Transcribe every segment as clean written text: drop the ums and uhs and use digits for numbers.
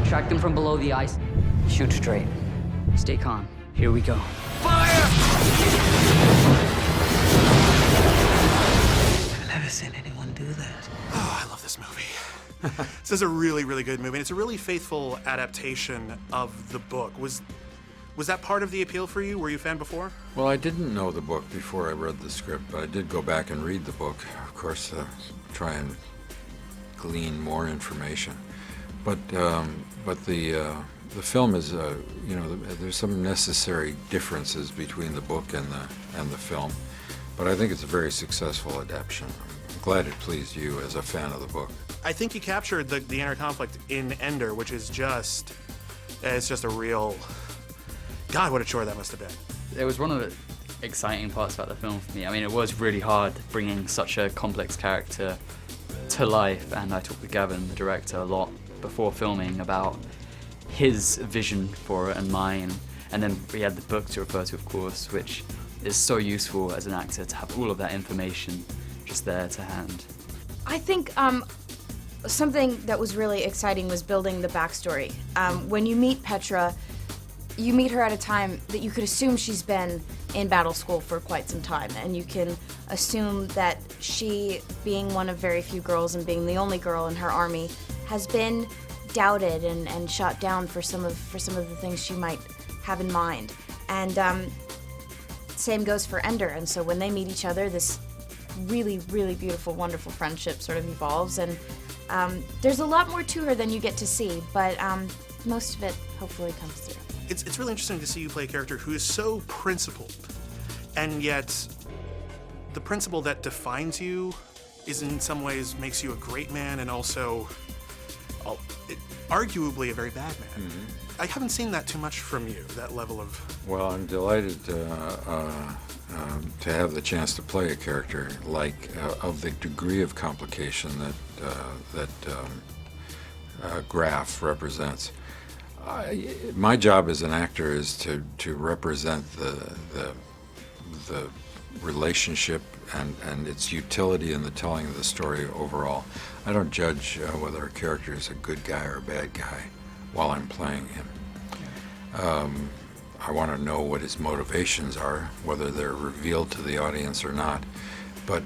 Track them from below the ice. Shoot straight. Stay calm. Here we go. Fire! I've never seen anyone do that. Oh, I love this movie. This is a really, really good movie. And it's a really faithful adaptation of the book. Was that part of the appeal for you? Were you a fan before? Well, I didn't know the book before I read the script, but I did go back and read the book, of course, try and glean more information. But the film is, you know, there's some necessary differences between the book and the film. But I think it's a very successful adaptation. I'm glad it pleased you as a fan of the book. I think you captured the inner conflict in Ender, which is just, it's just a real, God, what a chore that must have been. It was one of the exciting parts about the film for me. I mean, it was really hard bringing such a complex character to life, and I talked with Gavin, the director, a lot before filming about his vision for it and mine. And then we had the book to refer to, of course, which is so useful as an actor to have all of that information just there to hand. I think something that was really exciting was building the backstory. When you meet Petra, you meet her at a time that you could assume she's been in battle school for quite some time, and you can assume that she, being one of very few girls and being the only girl in her army, has been doubted and shot down for some of the things she might have in mind. And same goes for Ender. And so when they meet each other, this really, really beautiful, wonderful friendship sort of evolves. And there's a lot more to her than you get to see, but most of it hopefully comes through. It's really interesting to see you play a character who is so principled, and yet the principle that defines you is in some ways makes you a great man and also arguably a very bad man. Mm-hmm. I haven't seen that too much from you, that level of... Well, I'm delighted to have the chance to play a character like of the degree of complication that Graff represents. My job as an actor is to represent the relationship and its utility in the telling of the story overall. I don't judge whether a character is a good guy or a bad guy while I'm playing him. I want to know what his motivations are, whether they're revealed to the audience or not. But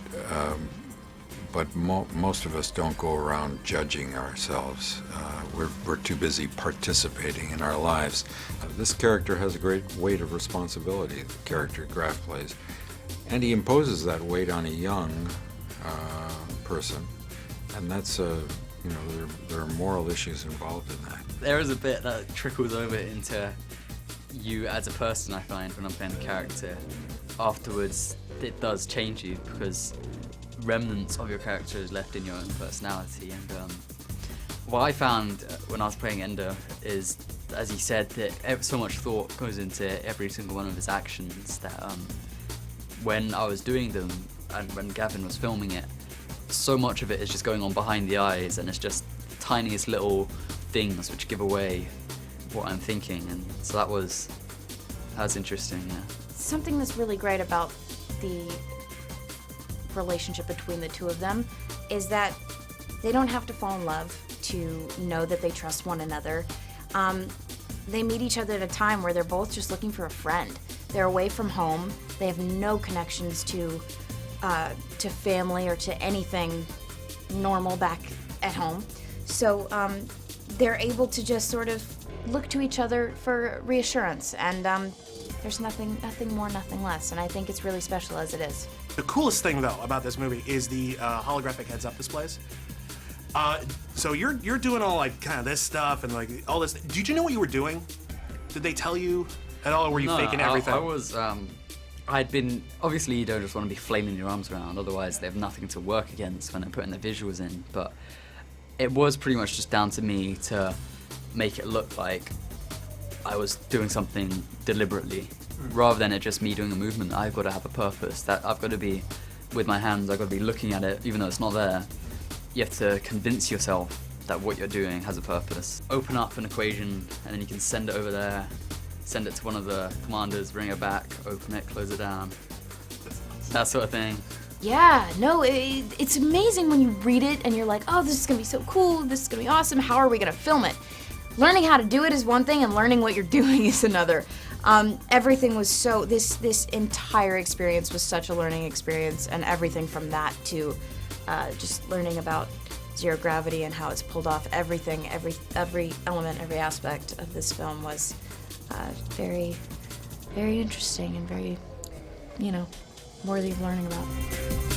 most of us don't go around judging ourselves. We're too busy participating in our lives. This character has a great weight of responsibility, the character Graff plays. And he imposes that weight on a young person. And that's, you know, there are moral issues involved in that. There is a bit that trickles over into you as a person, I find, when I'm playing a character. Afterwards, it does change you because remnants of your character is left in your own personality. And what I found when I was playing Ender is, as he said, that so much thought goes into every single one of his actions that when I was doing them and when Gavin was filming it, so much of it is just going on behind the eyes, and it's just the tiniest little things which give away what I'm thinking. And so that was interesting, yeah. Something that's really great about the relationship between the two of them is that they don't have to fall in love to know that they trust one another. They meet each other at a time where they're both just looking for a friend. They're away from home. They have no connections to family or to anything normal back at home. So they're able to just sort of look to each other for reassurance, and there's nothing more, nothing less. And I think it's really special as it is. The coolest thing, though, about this movie is the holographic heads-up displays. So you're doing all like kind of this stuff and like all this. Did you know what you were doing? Did they tell you at all, or were you faking everything? I was. I'd been. Obviously, you don't just want to be flailing your arms around. Otherwise, they have nothing to work against when they're putting the visuals in. But it was pretty much just down to me to make it look like I was doing something deliberately, rather than it just me doing a movement. I've got to have a purpose. That I've got to be with my hands. I've got to be looking at it, even though it's not there. You have to convince yourself that what you're doing has a purpose. Open up an equation, and then you can send it over there, send it to one of the commanders, bring it back, open it, close it down, that sort of thing. Yeah, no, it's amazing when you read it and you're like, oh, this is gonna be so cool, this is gonna be awesome, how are we gonna film it? learning how to do it is one thing, and learning what you're doing is another. Everything was so, this entire experience was such a learning experience, and everything from that to just learning about zero gravity and how it's pulled off. Everything, every element, every aspect of this film was very, very interesting and very, worthy of learning about.